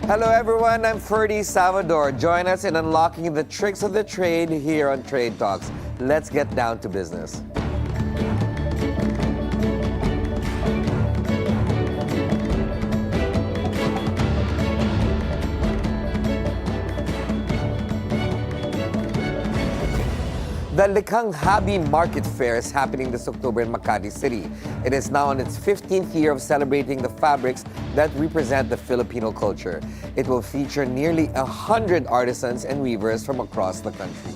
Hello everyone, I'm Ferdi Salvador. Join us in unlocking the tricks of the trade here on Trade Talks. Let's get down to business. The Likhang Habi Market Fair is happening this October in Makati City. It is now on its 15th year of celebrating the fabrics that represent the Filipino culture. It will feature nearly 100 artisans and weavers from across the country.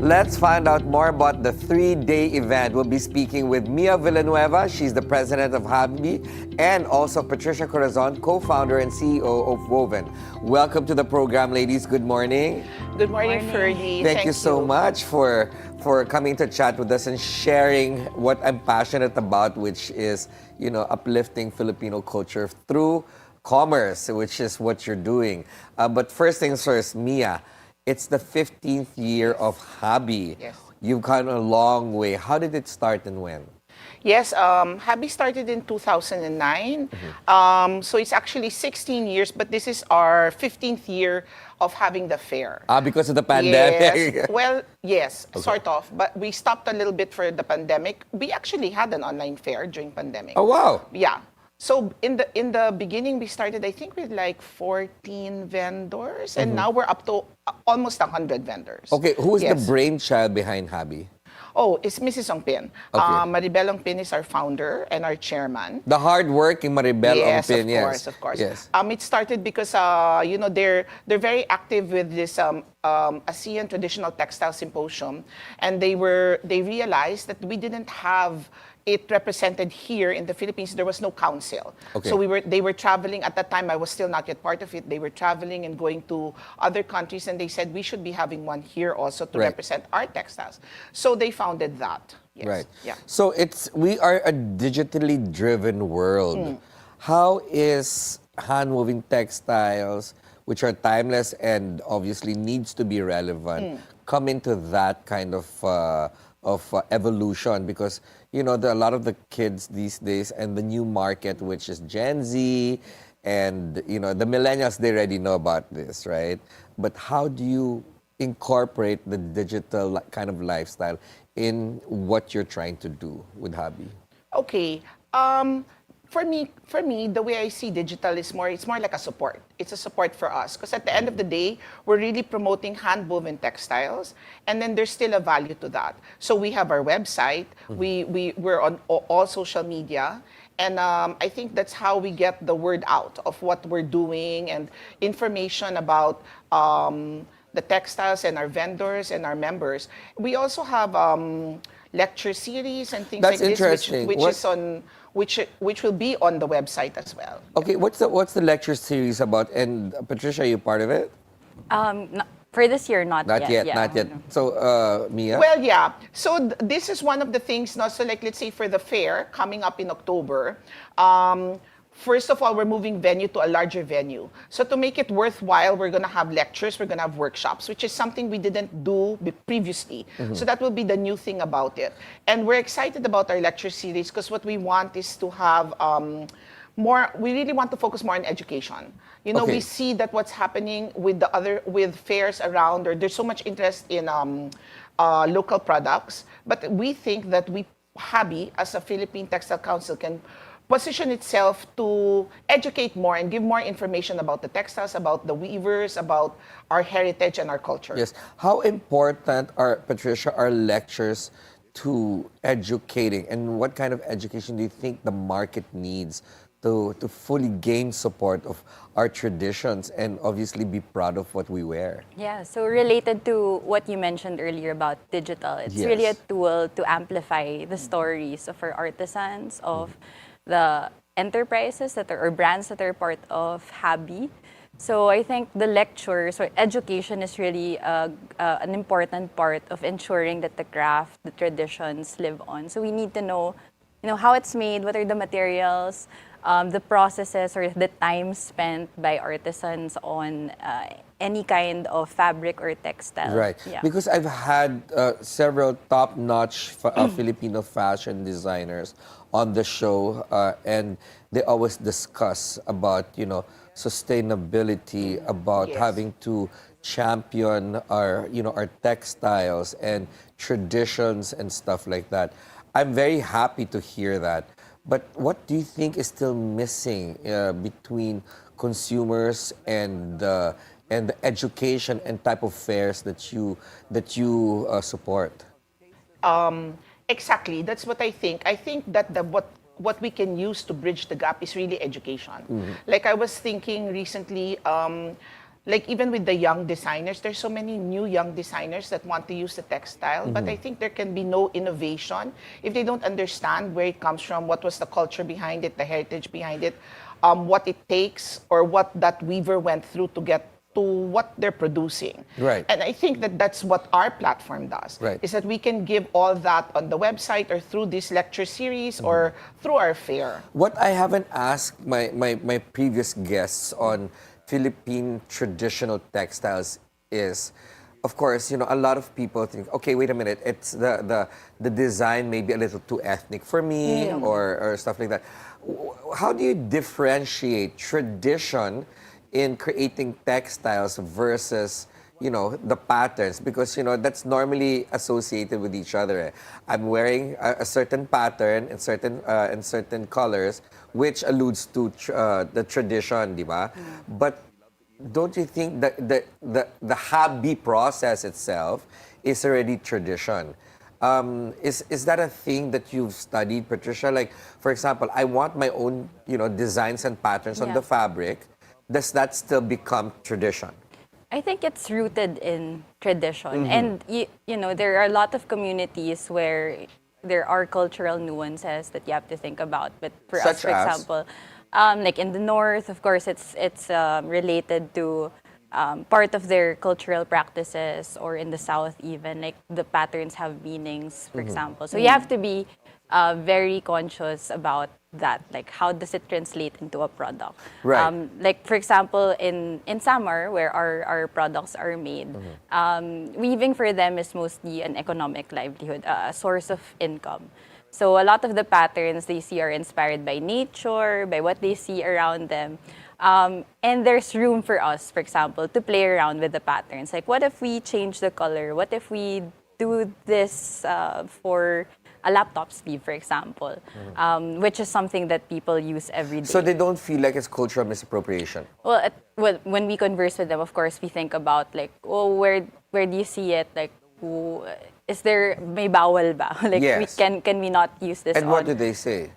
Let's find out more about the three-day event. We'll be speaking with Mia Villanueva. She's the president of Habi, and also Patricia Corazon, co-founder and CEO of Woven. Welcome to the program, ladies. Good morning. Good morning, Ferdi. Thank you so much for coming to chat with us and sharing what I'm passionate about, which is, uplifting Filipino culture through commerce, which is what you're doing. But first things first, Mia. It's the 15th year of Habi. Yes. You've gone a long way. How did it start and when? Yes, Habi started in 2009. So it's actually 16 years, but this is our 15th year of having the fair. Because of the pandemic? Yes. Well, yes, Okay. sort of. But we stopped a little bit for the pandemic. We actually had an online fair during pandemic. Oh, wow. Yeah. So in the beginning, we started, I think, with like 14 vendors, and now we're up to almost 100 vendors. Okay, who is the Yes. brainchild behind Habi? Oh, it's Mrs. Ongpin. Okay. Maribel Ongpin is our founder and our chairman. The hard-working Maribel Yes, Ongpin, of course. Yes. It started because they're very active with this ASEAN Traditional Textile Symposium, and they realized that we didn't have it represented here in the Philippines. There was no council. Okay. So they were traveling at that time. I was still not yet part of it. They were traveling and going to other countries, and they said we should be having one here also to Right. represent our textiles. So they founded that. Yes. Right. Yeah. So we are a digitally driven world. How is hand-woven textiles, which are timeless and obviously needs to be relevant, come into that kind of evolution? Because there are a lot of the kids these days and the new market, which is Gen Z, and the millennials, they already know about this, right? But how do you incorporate the digital kind of lifestyle in what you're trying to do with Habi? Okay. For me, the way I see digital is it's more like a support. It's a support for us because at the end of the day, we're really promoting hand-woven textiles, and then there's still a value to that. So we have our website. We're on all social media, and I think that's how we get the word out of what we're doing and information about the textiles and our vendors and our members. We also have lecture series and things That's like this, interesting. which will be on the website as well. Okay, what's the lecture series about? And Patricia, are you part of it? For this year, not yet. Not yet. So, Mia? Well, yeah. So this is one of the things, no? So like, let's say for the fair coming up in October, first of all, we're moving venue to a larger venue. So to make it worthwhile, we're going to have lectures, we're going to have workshops, which is something we didn't do previously. So that will be the new thing about it. And we're excited about our lecture series because what we want is to have we really want to focus more on education. Okay. We see that what's happening with fairs around, or there's so much interest in local products, but we think that Habi, as a Philippine Textile Council, can position itself to educate more and give more information about the textiles, about the weavers, about our heritage and our culture. Yes. How important Patricia, are lectures to educating, and what kind of education do you think the market needs to fully gain support of our traditions and obviously be proud of what we wear? Yeah, so related to what you mentioned earlier about digital, it's Yes. really a tool to amplify the stories of our artisans, of the enterprises or brands that are part of Habi. So I think the lectures or education is really an important part of ensuring that the craft, the traditions live on. So we need to know, how it's made, what are the materials, the processes or the time spent by artisans on any kind of fabric or textile. Right. Yeah. Because I've had several top-notch Filipino fashion designers on the show, and they always discuss about, sustainability, about Yes. having to champion our textiles and traditions and stuff like that. I'm very happy to hear that. But what do you think is still missing between consumers and the education and type of fairs that you support? Exactly. That's what I think. I think that what we can use to bridge the gap is really education. Like I was thinking recently, like even with the young designers, there's so many new young designers that want to use the textile, but I think there can be no innovation if they don't understand where it comes from, what was the culture behind it, the heritage behind it, what it takes, or what that weaver went through to get to what they're producing. Right. And I think that that's what our platform does, Right. is that we can give all that on the website or through this lecture series or through our fair. What I haven't asked my previous guests on Philippine traditional textiles is, of course, a lot of people think, okay, wait a minute, it's the design may be a little too ethnic for me or stuff like that. How do you differentiate tradition in creating textiles versus the patterns, because that's normally associated with each other. I'm wearing a certain pattern and certain colors, which alludes to the tradition, di ba? But don't you think that the Habi process itself is already tradition? Is that a thing that you've studied, Patricia? Like, for example, I want my own designs and patterns on Yeah. the fabric. Does that still become tradition? I think it's rooted in tradition. And, there are a lot of communities where there are cultural nuances that you have to think about. But for us, Such for as? example, like in the North, of course, it's related to part of their cultural practices, or in the South even, like the patterns have meanings, for example. So you have to be very conscious about that, like how does it translate into a product. Right. Like for example, in Samar, where our products are made, weaving for them is mostly an economic livelihood, a source of income. So a lot of the patterns they see are inspired by nature, by what they see around them. And there's room for us, for example, to play around with the patterns. Like, what if we change the color? What if we do this for a laptop sleeve, for example, which is something that people use every day. So they don't feel like it's cultural misappropriation? Well, when we converse with them, of course, we think about like, oh, where do you see it? Like, is there may bawal ba? Like, Yes. can we not use this? And what do they say?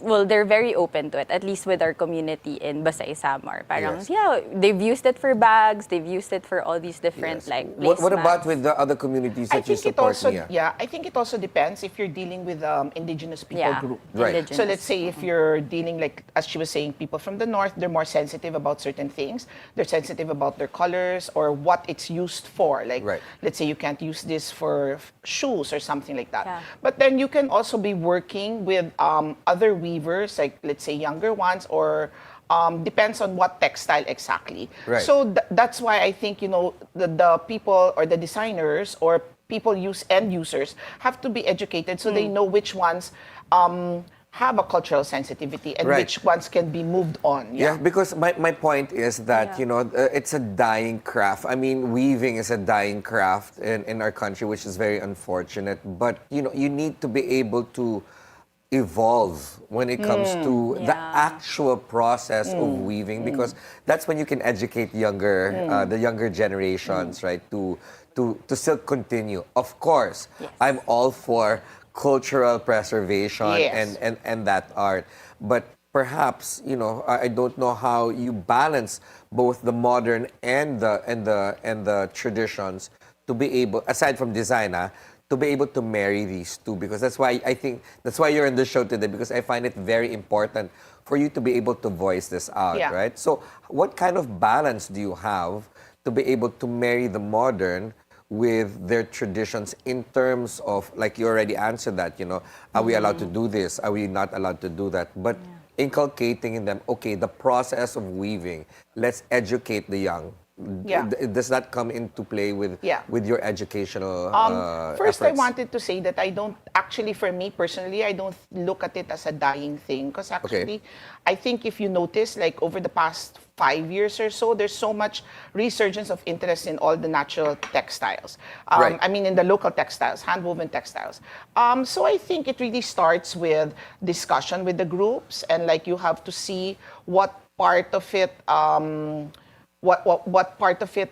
Well, they're very open to it, at least with our community in Basay Samar. Parang, Yes. yeah, they've used it for bags, they've used it for all these different Yes. like What about placemats. with the other communities I that you think it support, also, Mia? I think it also depends if you're dealing with indigenous people Yeah, group. Right. indigenous. So let's say if you're dealing, like, as she was saying, people from the north, they're more sensitive about certain things. They're sensitive about their colors or what it's used for. Like, Right. let's say you can't use this for shoes or something like that. Yeah. But then you can also be working with other weavers, like, let's say, younger ones, or depends on what textile exactly. Right. So that's why I think, the people or the designers or people end users have to be educated so they know which ones have a cultural sensitivity and Right. which ones can be moved on. Yeah, because my point is that, Yeah. it's a dying craft. I mean, weaving is a dying craft in our country, which is very unfortunate. But, you need to be able to evolve when it comes to the Yeah. actual process of weaving, because that's when you can educate the younger generations, right, to still continue. Of course, I'm all for cultural preservation Yes. and that art, but perhaps I don't know how you balance both the modern and the traditions to be able, aside from design, to be able to marry these two, because that's why I think that's why you're in the show today, because I find it very important for you to be able to voice this out, Yeah. right? So what kind of balance do you have to be able to marry the modern with their traditions in terms of, like you already answered that, are we allowed to do this? Are we not allowed to do that? But inculcating in them, okay, the process of weaving, let's educate the young Yeah. Does that come into play with Yeah. your educational First, I efforts? wanted to say that I don't actually, for me personally, I don't look at it as a dying thing. Because actually, I think if you notice, like over the past 5 years or so, there's so much resurgence of interest in all the natural textiles. Right. I mean, in the local textiles, hand-woven textiles. So I think it really starts with discussion with the groups, and like you have to see what part of it. What part of it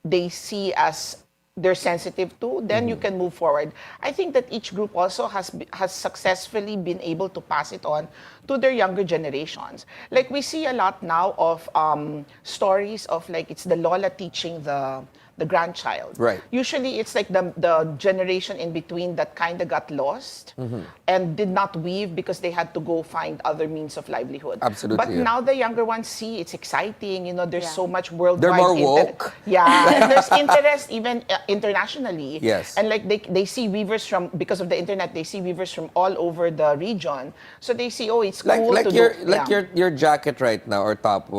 they see as they're sensitive to, then you can move forward. I think that each group also has successfully been able to pass it on to their younger generations. Like we see a lot now of stories of like it's the Lola teaching the grandchild. Right. Usually it's like the generation in between that kind of got lost and did not weave because they had to go find other means of livelihood. Absolutely, But yeah. now the younger ones see it's exciting. You know, there's Yeah. so much worldwide. They're more woke. Yeah, and there's interest even internationally. Yes. And like they see weavers from, because of the internet, they see weavers from all over the region. So they see, oh, it's cool to do. Your jacket right now or top.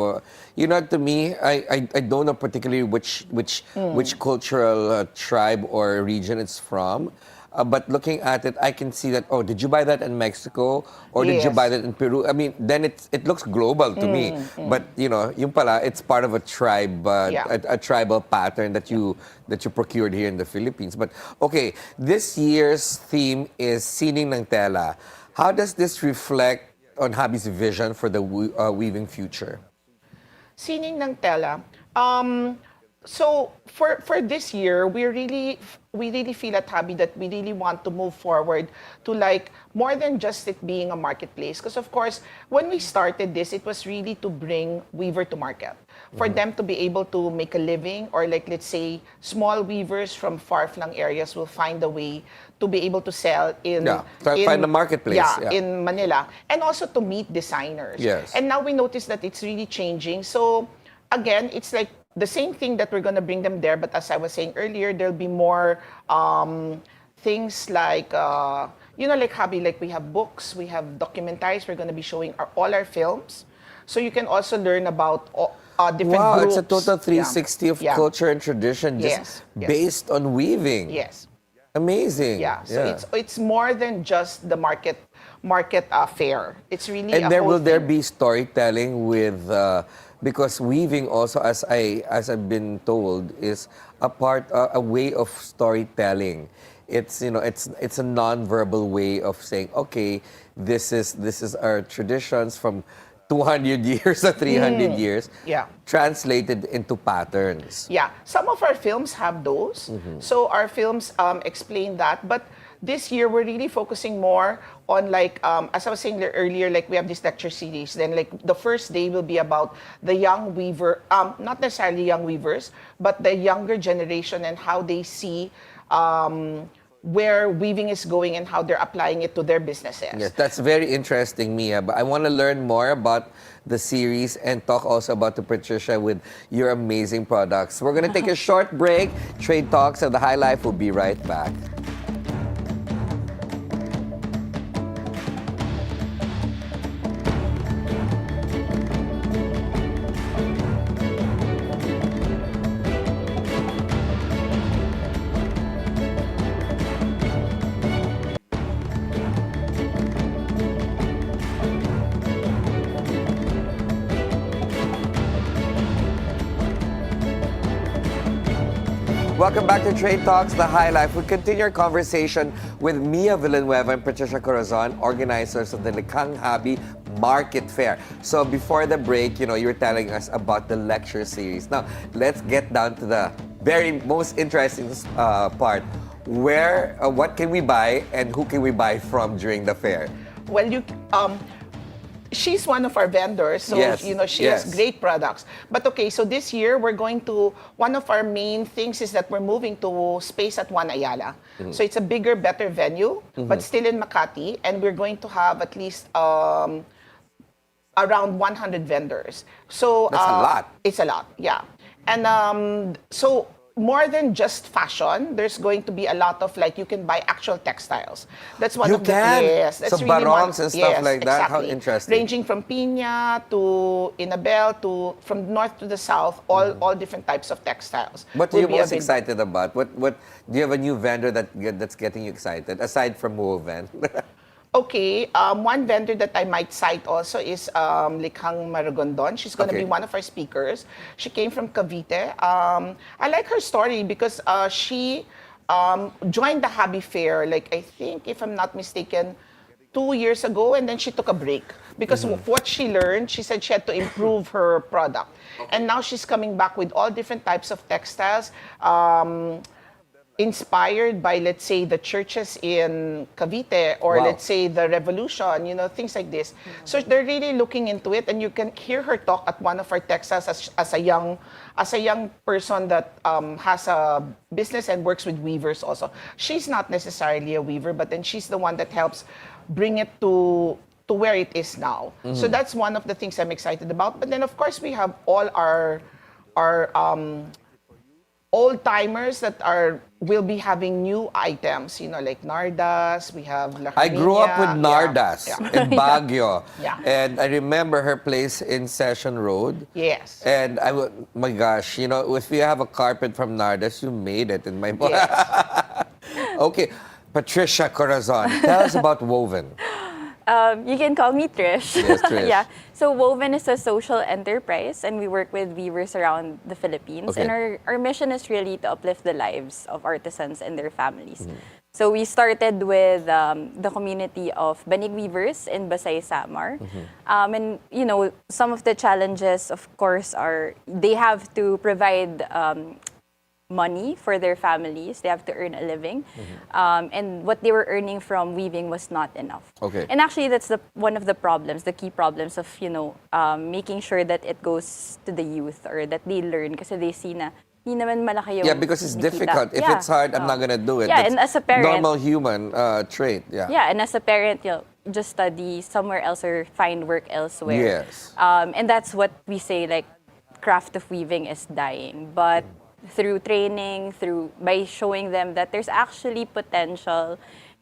You know, to me, I don't know particularly which cultural tribe or region it's from. But looking at it, I can see that, oh, did you buy that in Mexico? Or did you Yes. buy that in Peru? I mean, then it looks global to me. But, you know, yung pala, it's part of a tribe, Yeah. a tribal pattern that you procured here in the Philippines. But, okay, this year's theme is Sining ng Tela. How does this reflect on Habi's vision for the weaving future? Sining ng tela. So for this year, we really feel at Habi that we really want to move forward to like more than just it being a marketplace. Because of course, when we started this, it was really to bring weaver to market. For them to be able to make a living, or like let's say small weavers from far-flung areas will find a way to be able to sell in Find a marketplace. Yeah, in Manila, and also to meet designers. Yes. And now we notice that it's really changing. So again, it's like the same thing that we're gonna bring them there, but as I was saying earlier, there'll be more things like like Habi, like we have books, we have documentaries. We're gonna be showing all our films, so you can also learn about different Wow, groups. it's a total 360 of Yeah. culture and tradition just Yes. based on weaving. Yes. Amazing. Yeah. So it's more than just the market fair. It's really And a there whole will there thing. be storytelling with because weaving also, as I've been told, is a way of storytelling. It's it's a non-verbal way of saying, okay, this is our traditions from 200 years or 300 years, Yeah. translated into patterns. Yeah, some of our films have those. So our films explain that. But this year, we're really focusing more on like, as I was saying earlier, like we have this lecture series. Then like the first day will be about the young weaver, not necessarily young weavers, but the younger generation and how they see where weaving is going and how they're applying it to their businesses. Yes, that's very interesting, Mia. But I want to learn more about the series and talk also about the Patricia with your amazing products. We're going to take a short break. Trade Talks of the High Life will be right back. Welcome back to Trade Talks, the High Life. We continue our conversation with Mia Villanueva and Patricia Corazon, organizers of the Likha Habi Market Fair. So before the break, you were telling us about the lecture series. Now, let's get down to the very most interesting part. What can we buy and who can we buy from during the fair? Well, she's one of our vendors, so Yes, she has great products. But okay, so this year one of our main things is that we're moving to space at One Ayala. So it's a bigger, better venue, but still in Makati, and we're going to have at least around 100 vendors. So That's a lot. It's a lot, yeah. And so more than just fashion, there's going to be a lot of like you can buy actual textiles. That's one You of the can? yes. That's So really one. barongs and stuff like that? How Exactly. interesting. Ranging from piña to Inabel to from north to the south, all different types of textiles. What are will you be most available. excited about? What do you have a new vendor that's getting you excited aside from woven? Okay, one vendor that I might cite also is Likhang Maragondon. She's going to Okay. be one of our speakers. She came from Cavite. I like her story because she joined the Habi Fair, like I think, if I'm not mistaken, 2 years ago, and then she took a break because of what she learned. She said she had to improve her product, and now she's coming back with all different types of textiles. Inspired by, let's say, the churches in Cavite or Wow. let's say the revolution, things like this. So they're really looking into it, and you can hear her talk at one of our textiles as a young person that has a business and works with weavers also. She's not necessarily a weaver, but then she's the one that helps bring it to where it is now. So that's one of the things I'm excited about. But then of course we have all our old timers that will be having new items, like Nardas, we have La I grew up with Herminia. Nardas Yeah. in Baguio. Yeah. And I remember her place in Session Road. Yes. And my gosh, if you have a carpet from Nardas, you made it in my Yes. Okay, Patricia Corazon, tell us about woven. You can call me Trish. Yes, Trish. Yeah. So Woven is a social enterprise, and we work with weavers around the Philippines. Okay. And our mission is really to uplift the lives of artisans and their families. So we started with the community of Banig Weavers in Basay, Samar. And, some of the challenges, of course, are they have to provide money for their families. They have to earn a living. And what they were earning from weaving was not enough. Okay. And actually, that's one of the problems, the key problems of, making sure that it goes to the youth or that they learn kasi they see na hindi naman malaki yung Yeah, because it's nakita. difficult. If Yeah. it's hard, I'm not gonna do it. Yeah, That's and as a parent- normal human trait. Yeah. Yeah, and as a parent, just study somewhere else or find work elsewhere. Yes. And that's what we say, like, craft of weaving is dying. But through training, by showing them that there's actually potential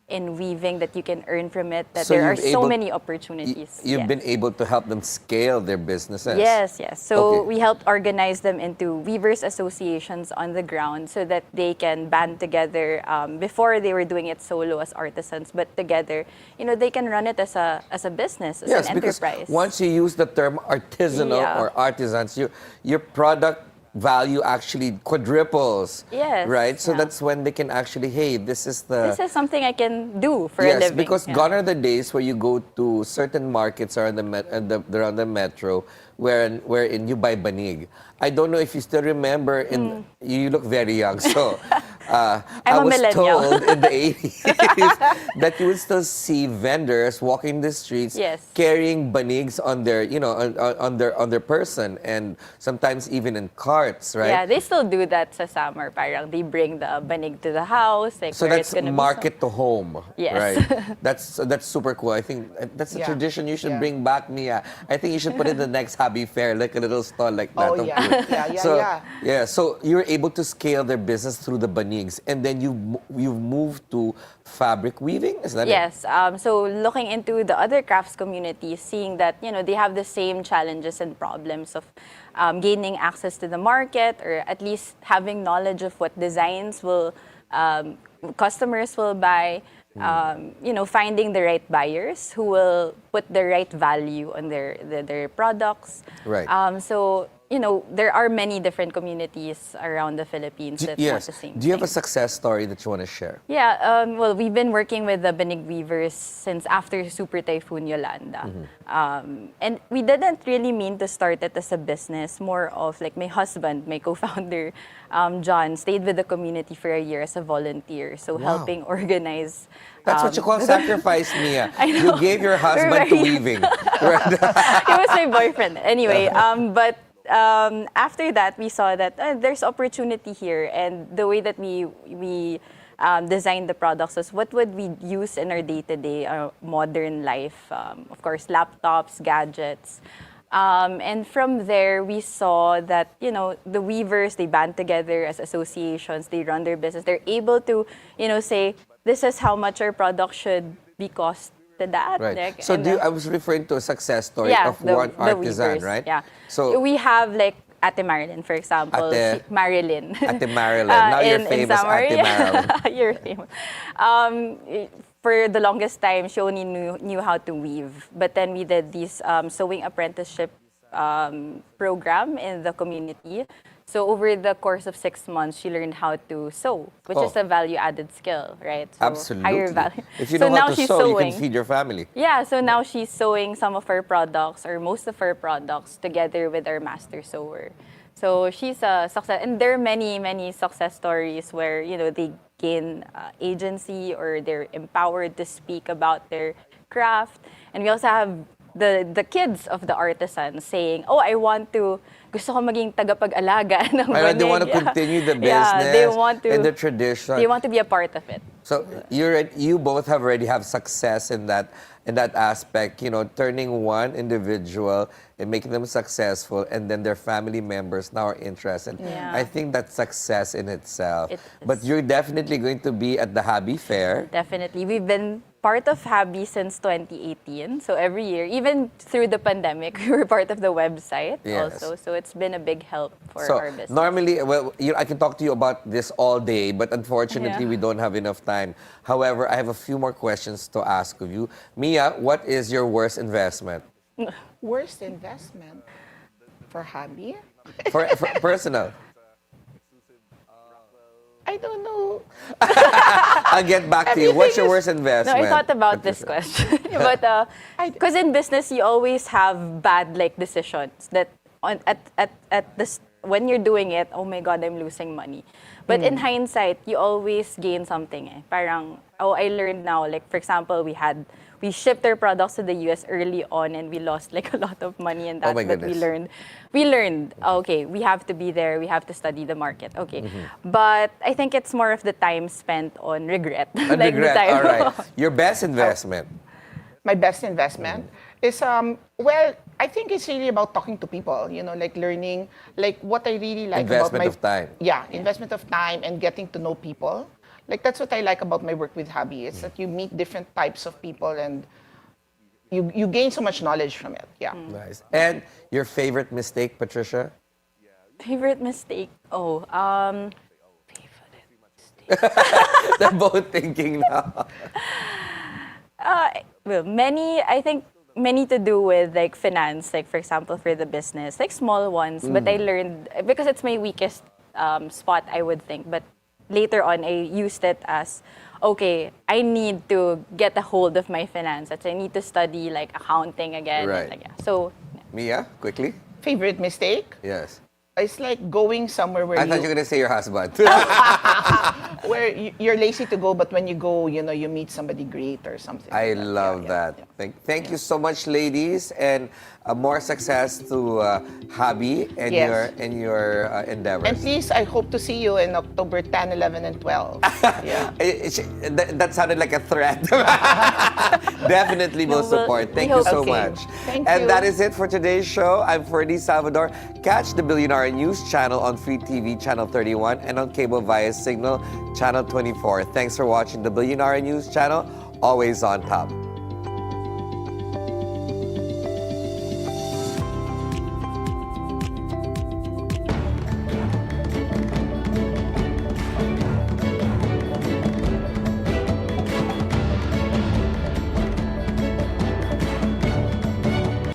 in weaving, that you can earn from it, that So there are you've so able- many opportunities. You've Yes. been able to help them scale their businesses. Yes. So Okay. we helped organize them into weavers associations on the ground so that they can band together. Before they were doing it solo as artisans, but together, they can run it as a business, as Yes, an because enterprise. once you use the term artisanal Yeah. or artisans, your product value actually quadruples. Yes, Right? So yeah. that's when they can actually, hey, this is something I can do for a yes, living. because Yeah. gone are the days where you go to certain markets around around the metro wherein you buy banig. I don't know if you still remember. You look very young, so I I'm a was millennial. told in the 80s that you would still see vendors walking the streets Yes. carrying banigs on their, on their person, and sometimes even in carts, right? Yeah, they still do that sa summer. Parang they bring the banig to the house, like So where that's it's gonna market to home, Yes. right? That's super cool. I think that's a Yeah. tradition you should Yeah. bring back, Mia. I think you should put it in the next Habi Fair, like a little stall like that. Oh, of yeah. food. Yeah. So you're able to scale their business through the banigs, and then you've moved to fabric weaving. Is that it? Yes. So looking into the other crafts communities, seeing that they have the same challenges and problems of gaining access to the market, or at least having knowledge of what designs will customers will buy. Finding the right buyers who will put the right value on their products. Right. So there are many different communities around the Philippines that want the same Do you have a thing. success story that you want to share? Yeah, well, we've been working with the Banig Weavers since after Super Typhoon Yolanda. And we didn't really mean to start it as a business, more of like my husband, my co-founder, John, stayed with the community for a year as a volunteer. So helping organize. That's what you call sacrifice, Mia. I know. You gave your husband We're to very- weaving. Right? He was my boyfriend. Anyway, but after that, we saw that there's opportunity here, and the way that we designed the products was what would we use in our day-to-day modern life. Of course, laptops, gadgets. And from there, we saw that, you know, the weavers, they band together as associations, they run their business. They're able to, you know, say, this is how much our product should be cost to that. Right. Like, So and I was referring to a success story yeah, of one the artisan, weavers, right? Yeah. So we have like Ate Marilyn, for example. Ate- Marilyn. Ate Marilyn. Now you're in famous, summer, Ate Marilyn. You're famous. For the longest time, she only knew how to weave. But then we did this sewing apprenticeship program in the community. So over the course of 6 months, she learned how to sew, which is a value-added skill, right? So Absolutely. higher value. If you So know how now to she's sew, you sewing. can feed your family. Yeah, so now she's sewing some of her products or most of her products together with our master sewer. So she's a success, and there are many, many success stories where, you know, they gain agency or they're empowered to speak about their craft. And we also have the kids of the artisans saying, oh, gusto ko maging tagapag-alaga ng They want to banig." continue the business Yeah, they want to, and the tradition. They want to be a part of it. So you both have already have success in that aspect, you know, turning one individual and making them successful, and then their family members now are interested. Yeah. I think that's success in itself. It But is. you're definitely going to be at the Habi Fair. Definitely. We've been part of Habi since 2018. So every year, even through the pandemic, we were part of the website Yes. also. So it's been a big help for So our business. normally, well, I can talk to you about this all day, but unfortunately, Yeah. we don't have enough time. However, I have a few more questions to ask of you. Mia, what is your worst investment? Worst investment for Habi? For personal. I don't know. I'll get back to you. What's your worst No, investment? I thought about this Patricia? question. But because in business, you always have bad like decisions that when you're doing it, oh my God, I'm losing money. But in hindsight, you always gain something. Parang, oh, I learned now. Like, for example, we shipped our products to the US early on and we lost like a lot of money in that. Oh my But goodness. we learned, okay, we have to be there. We have to study the market. Okay. But I think it's more of the time spent on regret. And Like regret. the time. All right. Your best investment. My best investment is well, I think it's really about talking to people, you know, like learning, like what I really like Investment about my of time. Yeah, investment of time and getting to know people. Like that's what I like about my work with Habi. It's that you meet different types of people and you gain so much knowledge from it. Yeah. Nice. And your favorite mistake, Patricia? Favorite mistake? Oh, They're both thinking now. well, I think many to do with like finance, like for example, for the business, like small ones. But I learned, because it's my weakest spot, I would think. But later on, I used it as, okay, I need to get a hold of my finances. I need to study like accounting again. Right. Like, yeah. So, Mia, quickly? Favorite mistake? Yes. It's like going somewhere where I thought you were going to say your husband. you're lazy to go, but when you go, you know, you meet somebody great or something. I like that. love Yeah, that. yeah. Thank you so much, ladies, and more success to Habi and Yes. your endeavors. And please, I hope to see you in October 10, 11, and 12. Yeah. That sounded like a threat. Definitely will No, we'll- support. we Thank you hope- so Okay. much. Thank And you. that is it for today's show. I'm Ferdi Salvador. Catch the Bilyonaryo News channel on Free TV Channel 31 and on cable via Cignal Channel 24. Thanks for watching the Bilyonaryo News channel. Always on top.